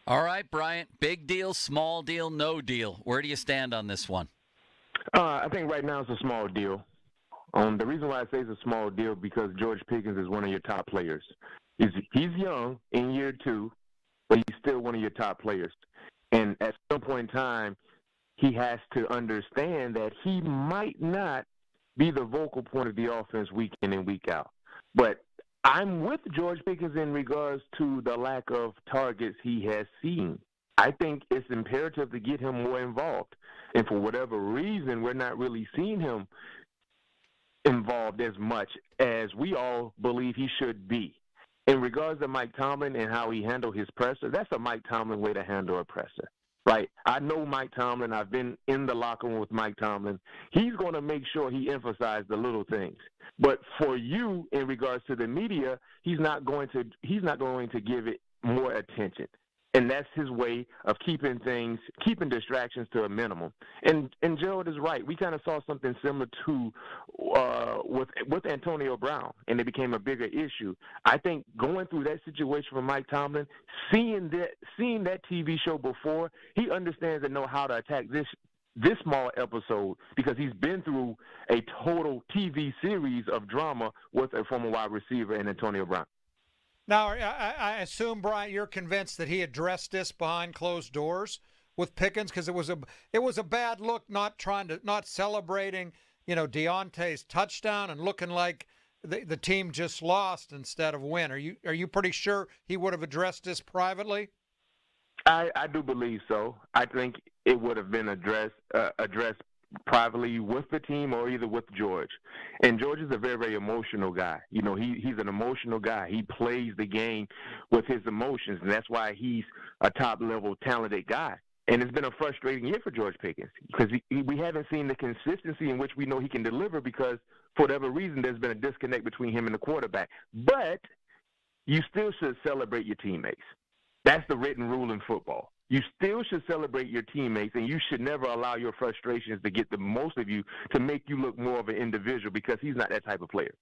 All right, Bryant, big deal, small deal, no deal. Where do you stand on this one? I think right now it's a small deal. The reason why I say it's a small deal because George Pickens is one of your top players. He's young in year two, but he's still one of your top players. And at some point in time, he has to understand that he might not be the vocal point of the offense week in and week out. But I'm with George Pickens in regards to the lack of targets he has seen. I think it's imperative to get him more involved. And for whatever reason, we're not really seeing him involved as much as we all believe he should be. In regards to Mike Tomlin and how he handled his presser, that's a Mike Tomlin way to handle a presser. Right? I know Mike Tomlin. I've been in the locker room with Mike Tomlin. He's going to make sure he emphasizes the little things. But for you, in regards to the media, he's not going to give it more attention. And that's his way of keeping distractions to a minimum. And Gerald is right. We kind of saw something similar to with Antonio Brown, and it became a bigger issue. I think going through that situation for Mike Tomlin, seeing that TV show before, he understands and know how to attack this small episode because he's been through a total TV series of drama with a former wide receiver and Antonio Brown. Now, I assume, Bryant, you're convinced that he addressed this behind closed doors with Pickens because it was a bad look not celebrating, Deontay's touchdown and looking like the team just lost instead of win. Are you pretty sure he would have addressed this privately? I do believe so. I think it would have been addressed privately with the team or either with George. And George is a very, very emotional guy. He's an emotional guy. He plays the game with his emotions, and that's why he's a top-level talented guy. And it's been a frustrating year for George Pickens because we haven't seen the consistency in which we know he can deliver because, for whatever reason, there's been a disconnect between him and the quarterback. But you still should celebrate your teammates. That's the written rule in football. You still should celebrate your teammates, and you should never allow your frustrations to get the most of you to make you look more of an individual because he's not that type of player.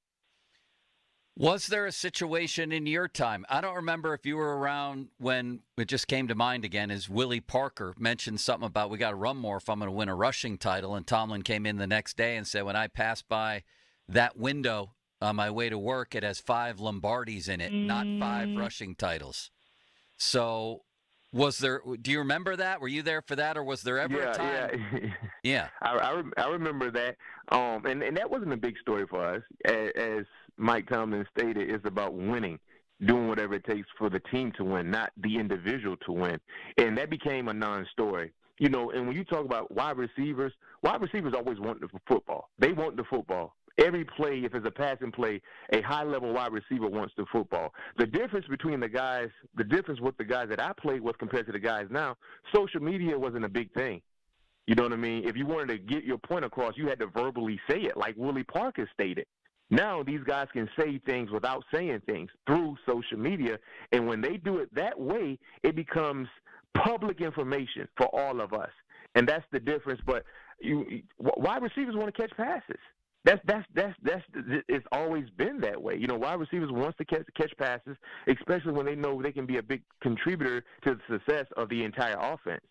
Was there a situation in your time? I don't remember if you were around when it just came to mind again is Willie Parker mentioned something about we got to run more if I'm going to win a rushing title. And Tomlin came in the next day and said, when I pass by that window on my way to work, it has 5 Lombardis in it, not 5 rushing titles. So do you remember that? Were you there for that, or was there ever a time? Yeah. I remember that. And that wasn't a big story for us. As Mike Tomlin stated, it's about winning, doing whatever it takes for the team to win, not the individual to win. And that became a non-story. And when you talk about wide receivers always want the football. They want the football. Every play, if it's a passing play, a high-level wide receiver wants the football. The difference with the guys that I played with compared to the guys now, social media wasn't a big thing. You know what I mean? If you wanted to get your point across, you had to verbally say it, like Willie Parker stated. Now these guys can say things without saying things through social media, and when they do it that way, it becomes public information for all of us, and that's the difference. But wide receivers want to catch passes. It's always been that way. Wide receivers wants to catch passes, especially when they know they can be a big contributor to the success of the entire offense.